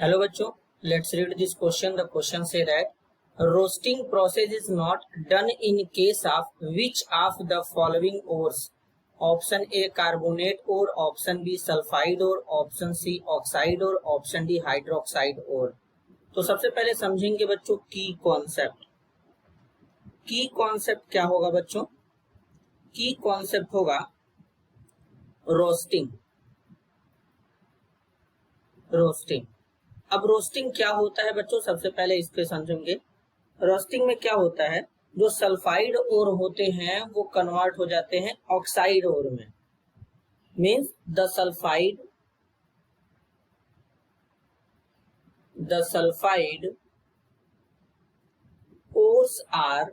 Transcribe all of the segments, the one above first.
Hello बच्चों, let's read this question. The question say that roasting process is not done in case of which of the following ores. Option A carbonate और, option B sulphide और, option C oxide और, option D hydroxide और। तो सबसे पहले समझेंगे बच्चों की कॉन्सेप्ट। की कॉन्सेप्ट क्या होगा बच्चों? की कॉन्सेप्ट होगा रोस्टिंग। रोस्टिंग अब रोस्टिंग क्या होता है बच्चों, सबसे पहले इसको समझेंगे। रोस्टिंग में क्या होता है, जो सल्फाइड ओर होते हैं वो कन्वर्ट हो जाते हैं ऑक्साइड ओर में। Means the sulphide ores are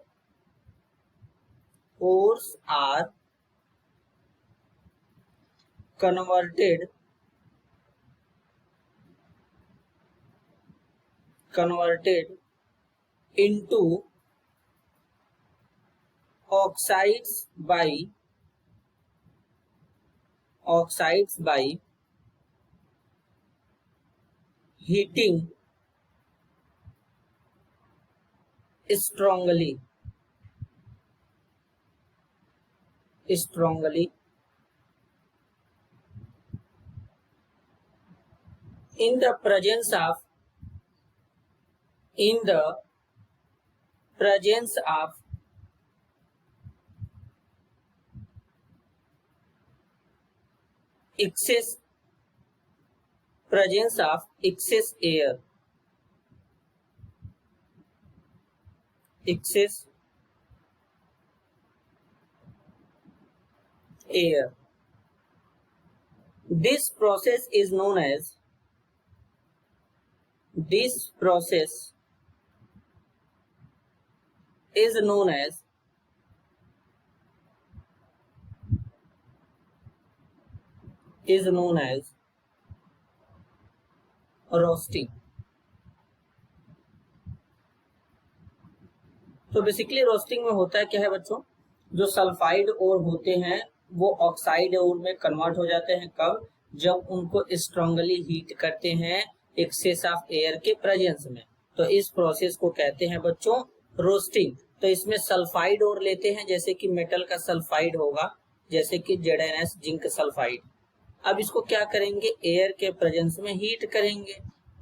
converted into oxides by heating strongly in the presence of excess air. This process is known as roasting. तो बेसिकली रोस्टिंग में होता है क्या है बच्चों, जो सल्फाइड ओर होते हैं वो ऑक्साइड ओर में कन्वर्ट हो जाते हैं। कब? जब उनको स्ट्रांगली हीट करते हैं एक्सेस ऑफ एयर के प्रेजेंस में। तो इस प्रोसेस को कहते हैं बच्चों रोस्टिंग। तो इसमें सल्फाइड ओर लेते हैं, जैसे कि मेटल का सल्फाइड होगा, जैसे कि ZnS जिंक सल्फाइड। अब इसको क्या करेंगे, एयर के प्रेजेंस में हीट करेंगे।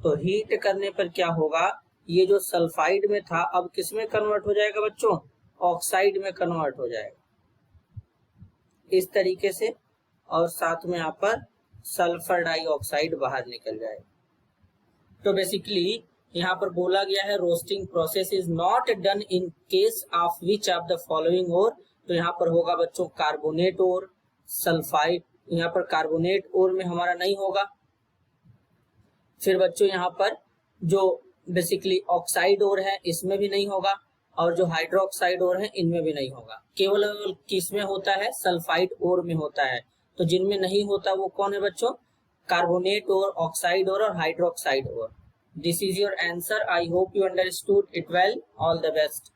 तो हीट करने पर क्या होगा, ये जो सल्फाइड में था अब किस में कन्वर्ट हो जाएगा बच्चों? ऑक्साइड में कन्वर्ट हो जाएगा इस तरीके से, और साथ में यहाँ पर सल्फर डाइऑक्साइड बाहर निकल जाएगा। तो बेसिकली यहाँ पर बोला गया है roasting process is not done in case of which of the following or. तो यहाँ पर होगा बच्चों कार्बोनेट और सल्फाइड। यहाँ पर कार्बोनेट ओर में हमारा नहीं होगा। फिर बच्चों यहाँ पर जो बेसिकली ऑक्साइड ओर है इसमें भी नहीं होगा, और जो हाइड्रोक्साइड ओर है इनमें भी नहीं होगा। केवल किसमें होता है? सल्फाइड ओर में होता है। तो जिनमें नहीं होता वो कौन है बच्चों? कार्बोनेट ओर, ऑक्साइड ओर और hydroxide ore. This is your answer. I hope you understood it well. All the best.